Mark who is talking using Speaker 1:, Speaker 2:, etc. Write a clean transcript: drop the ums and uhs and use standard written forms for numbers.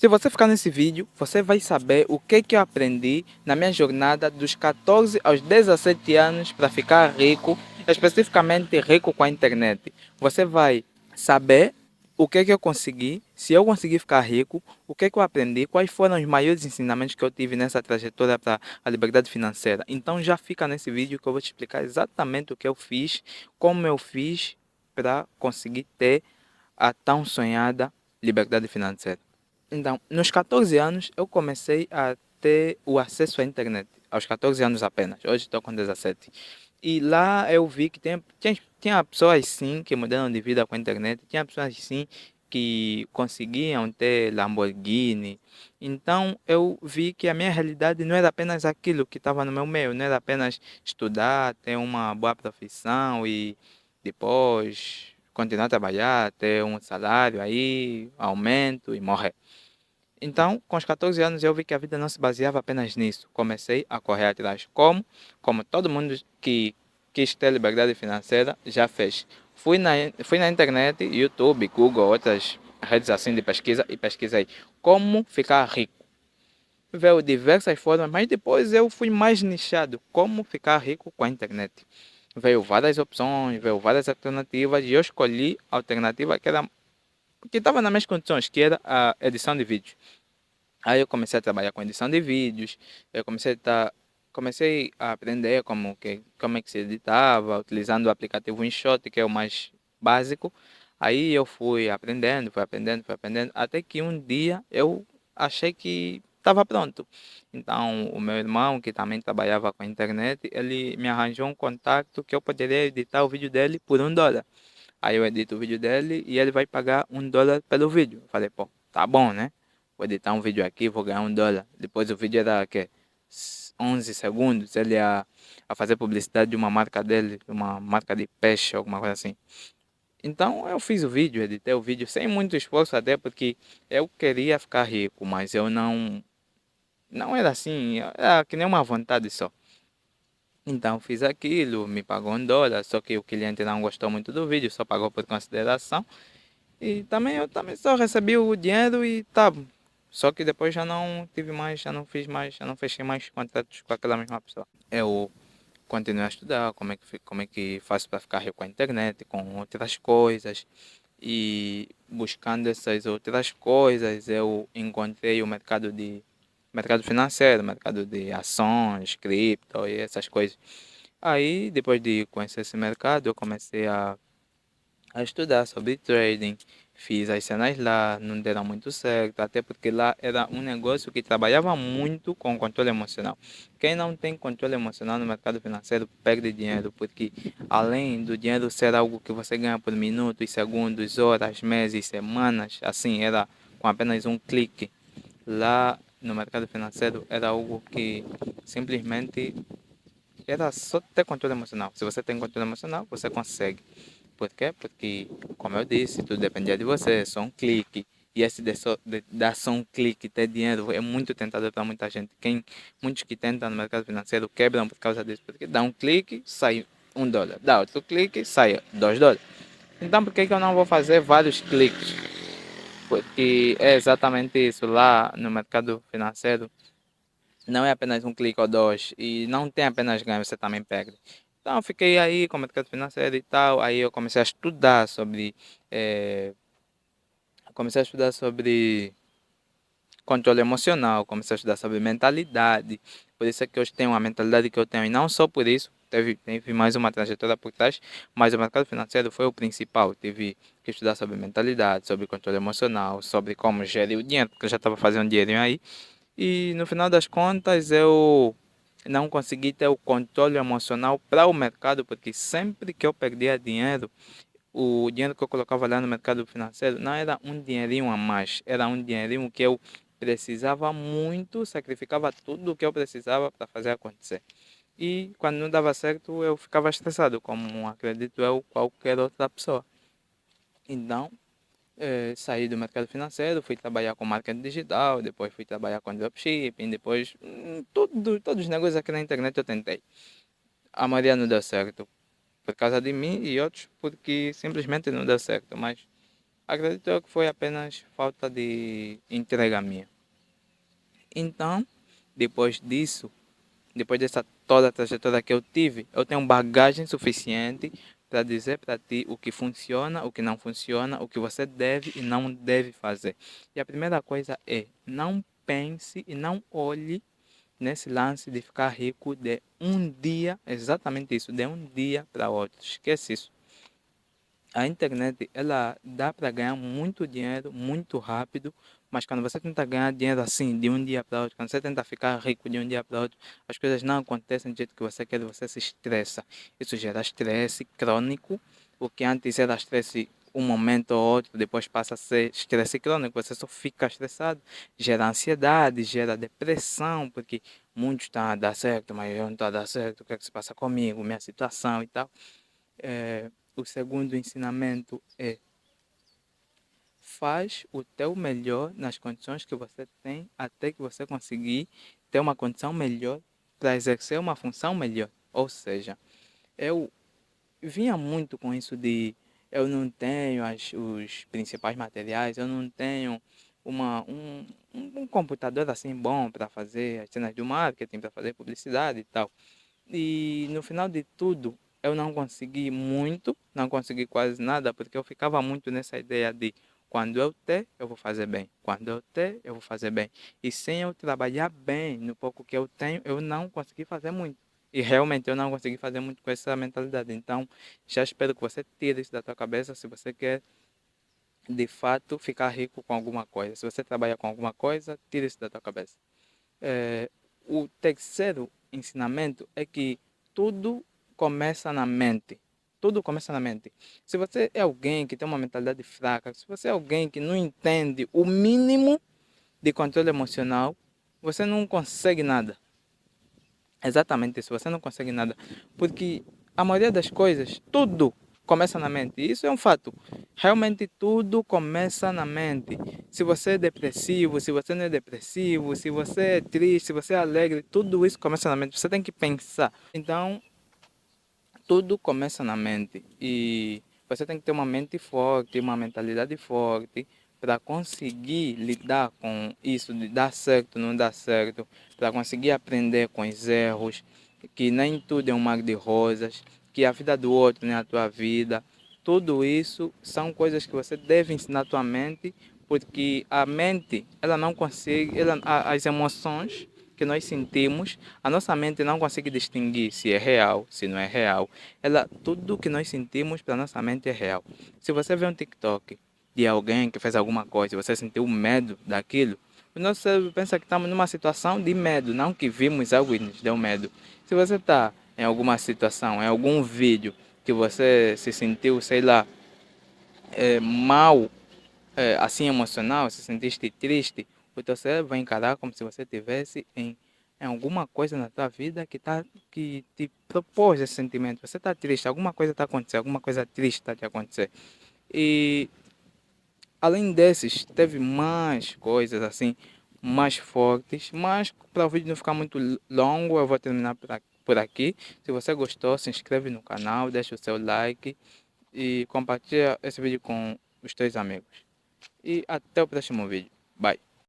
Speaker 1: Se você ficar nesse vídeo, você vai saber o que eu aprendi na minha jornada dos 14 aos 17 anos para ficar rico, especificamente rico com a internet. Você vai saber o que eu consegui, se eu consegui ficar rico, o que eu aprendi, quais foram os maiores ensinamentos que eu tive nessa trajetória para a liberdade financeira. Então já fica nesse vídeo que eu vou te explicar exatamente o que eu fiz, como eu fiz para conseguir ter a tão sonhada liberdade financeira. Então, nos 14 anos, eu comecei a ter o acesso à internet. Aos 14 anos apenas. Hoje estou com 17. E lá eu vi que tinha pessoas sim que mudaram de vida com a internet. Tinha pessoas sim que conseguiam ter Lamborghini. Então eu vi que a minha realidade não era apenas aquilo que estava no meu meio. Não era apenas estudar, ter uma boa profissão e depois continuar a trabalhar, ter um salário aí, aumento e morrer. Então, com os 14 anos, eu vi que a vida não se baseava apenas nisso. Comecei a correr atrás. Como todo mundo que quis ter liberdade financeira já fez. Fui na internet, YouTube, Google, outras redes assim de pesquisa e pesquisei como ficar rico. Veio diversas formas, mas depois eu fui mais nichado. Como ficar rico com a internet. Veio várias opções, veio várias alternativas e eu escolhi a alternativa que estava nas minhas condições, que era a edição de vídeos. Aí eu comecei a trabalhar com edição de vídeos, eu comecei a aprender como é que se editava, utilizando o aplicativo InShot, que é o mais básico. Aí eu fui aprendendo, até que um dia eu achei que estava pronto. Então, o meu irmão, que também trabalhava com a internet, ele me arranjou um contato que eu poderia editar o vídeo dele por US$ 1. Aí eu edito o vídeo dele e ele vai pagar US$ 1 pelo vídeo. Eu falei, pô, tá bom, né? Vou editar um vídeo aqui, vou ganhar US$ 1. Depois o vídeo era que 11 segundos, ele a fazer publicidade de uma marca dele, de uma marca de peixe, alguma coisa assim. Então eu fiz o vídeo, editei o vídeo sem muito esforço, até porque eu queria ficar rico, mas eu não era assim, era que nem uma vontade só. Então fiz aquilo, me pagou US$ 1, só que o cliente não gostou muito do vídeo, só pagou por consideração. E também eu também só recebi o dinheiro e tá. Só que depois já não tive mais, já não fiz mais, já não fechei mais contratos com aquela mesma pessoa. Eu continuei a estudar como é que faço para ficar rico com a internet, com outras coisas. E buscando essas outras coisas, eu encontrei o mercado financeiro, mercado de ações, cripto e essas coisas. Aí, depois de conhecer esse mercado, eu comecei a estudar sobre trading. Fiz as cenas lá, não deram muito certo, até porque lá era um negócio que trabalhava muito com controle emocional. Quem não tem controle emocional no mercado financeiro perde dinheiro, porque além do dinheiro ser algo que você ganha por minutos, segundos, horas, meses, semanas, assim, era com apenas um clique. Lá no mercado financeiro era algo que simplesmente era só ter controle emocional. Se você tem controle emocional, você consegue. Por quê? Porque, como eu disse, tudo dependia de você, é só um clique. E esse de dar só um clique, ter dinheiro, é muito tentador para muita gente. Muitos que tentam no mercado financeiro quebram por causa disso. Porque dá um clique, sai US$ 1. Dá outro clique, sai US$ 2. Então, por que eu não vou fazer vários cliques? Porque é exatamente isso. Lá no mercado financeiro, não é apenas um clique ou dois. E não tem apenas ganho, você também perde. Então eu fiquei aí com o mercado financeiro e tal. Aí eu comecei a estudar sobre. eh, Comecei a estudar sobre controle emocional, comecei a estudar sobre mentalidade. Por isso é que hoje tenho a mentalidade que eu tenho. E não só por isso, teve mais uma trajetória por trás, mas o mercado financeiro foi o principal. Tive que estudar sobre mentalidade, sobre controle emocional, sobre como gerir o dinheiro, porque eu já estava fazendo dinheirinho aí. E no final das contas eu não consegui ter o controle emocional para o mercado, porque sempre que eu perdia dinheiro, o dinheiro que eu colocava lá no mercado financeiro não era um dinheirinho a mais, era um dinheirinho que eu precisava muito, sacrificava tudo o que eu precisava para fazer acontecer. E quando não dava certo, eu ficava estressado, como acredito eu, qualquer outra pessoa. Então, saí do mercado financeiro, fui trabalhar com marketing digital, depois fui trabalhar com dropshipping, depois todos os negócios aqui na internet eu tentei. A maioria não deu certo por causa de mim e outros porque simplesmente não deu certo, mas Acredito eu que foi apenas falta de entrega minha. Então, depois disso, depois dessa toda a trajetória que eu tive, eu tenho bagagem suficiente para dizer para ti o que funciona, o que não funciona, o que você deve e não deve fazer. E a primeira coisa é, não pense e não olhe nesse lance de ficar rico de um dia, exatamente isso, de um dia para outro. Esquece isso. A internet, ela dá para ganhar muito dinheiro, muito rápido, mas quando você tenta ganhar dinheiro assim, de um dia para outro, quando você tenta ficar rico de um dia para outro, as coisas não acontecem do jeito que você quer, você se estressa. Isso gera estresse crônico, o que antes era estresse um momento ou outro, depois passa a ser estresse crônico, você só fica estressado, gera ansiedade, gera depressão, porque muitos estão a dar certo, mas eu não estou a dar certo, o que é que se passa comigo, minha situação e tal. O segundo ensinamento é: faz o teu melhor nas condições que você tem até que você conseguir ter uma condição melhor para exercer uma função melhor. Ou seja, eu vinha muito com isso de eu não tenho os principais materiais, eu não tenho um computador assim bom para fazer as cenas do marketing, para fazer publicidade e tal. E no final de tudo, eu não consegui muito, não consegui quase nada, porque eu ficava muito nessa ideia de quando eu ter, eu vou fazer bem. Quando eu ter, eu vou fazer bem. E sem eu trabalhar bem no pouco que eu tenho, eu não consegui fazer muito. E realmente eu não consegui fazer muito com essa mentalidade. Então, já espero que você tire isso da tua cabeça se você quer de fato ficar rico com alguma coisa. Se você trabalha com alguma coisa, tire isso da tua cabeça. É, o terceiro ensinamento é que tudo começa na mente. Tudo começa na mente. Se você é alguém que tem uma mentalidade fraca, se você é alguém que não entende o mínimo de controle emocional, você não consegue nada. Exatamente isso, você não consegue nada. Porque a maioria das coisas, tudo começa na mente. E isso é um fato. Realmente tudo começa na mente. Se você é depressivo, se você não é depressivo, se você é triste, se você é alegre, tudo isso começa na mente. Você tem que pensar. Então, tudo começa na mente. E você tem que ter uma mente forte, uma mentalidade forte para conseguir lidar com isso de dar certo, não dar certo, para conseguir aprender com os erros, que nem tudo é um mar de rosas, que a vida do outro não é a tua vida. Tudo isso são coisas que você deve ensinar à tua mente, porque a mente, ela não consegue, as emoções que nós sentimos, a nossa mente não consegue distinguir se é real, se não é real. Tudo que nós sentimos para nossa mente é real. Se você vê um TikTok de alguém que fez alguma coisa e você sentiu medo daquilo, o nosso cérebro pensa que estamos numa situação de medo, não que vimos algo e nos deu medo. Se você está em alguma situação, em algum vídeo que você se sentiu, sei lá, mal, assim emocional, se sentiste triste, o teu cérebro vai encarar como se você tivesse em alguma coisa na tua vida que te propôs esse sentimento. Você está triste, alguma coisa está acontecendo, alguma coisa triste está te acontecer. E além desses, teve mais coisas assim, mais fortes, mas para o vídeo não ficar muito longo, eu vou terminar por aqui. Se você gostou, se inscreve no canal, deixa o seu like e compartilha esse vídeo com os teus amigos. E até o próximo vídeo. Bye.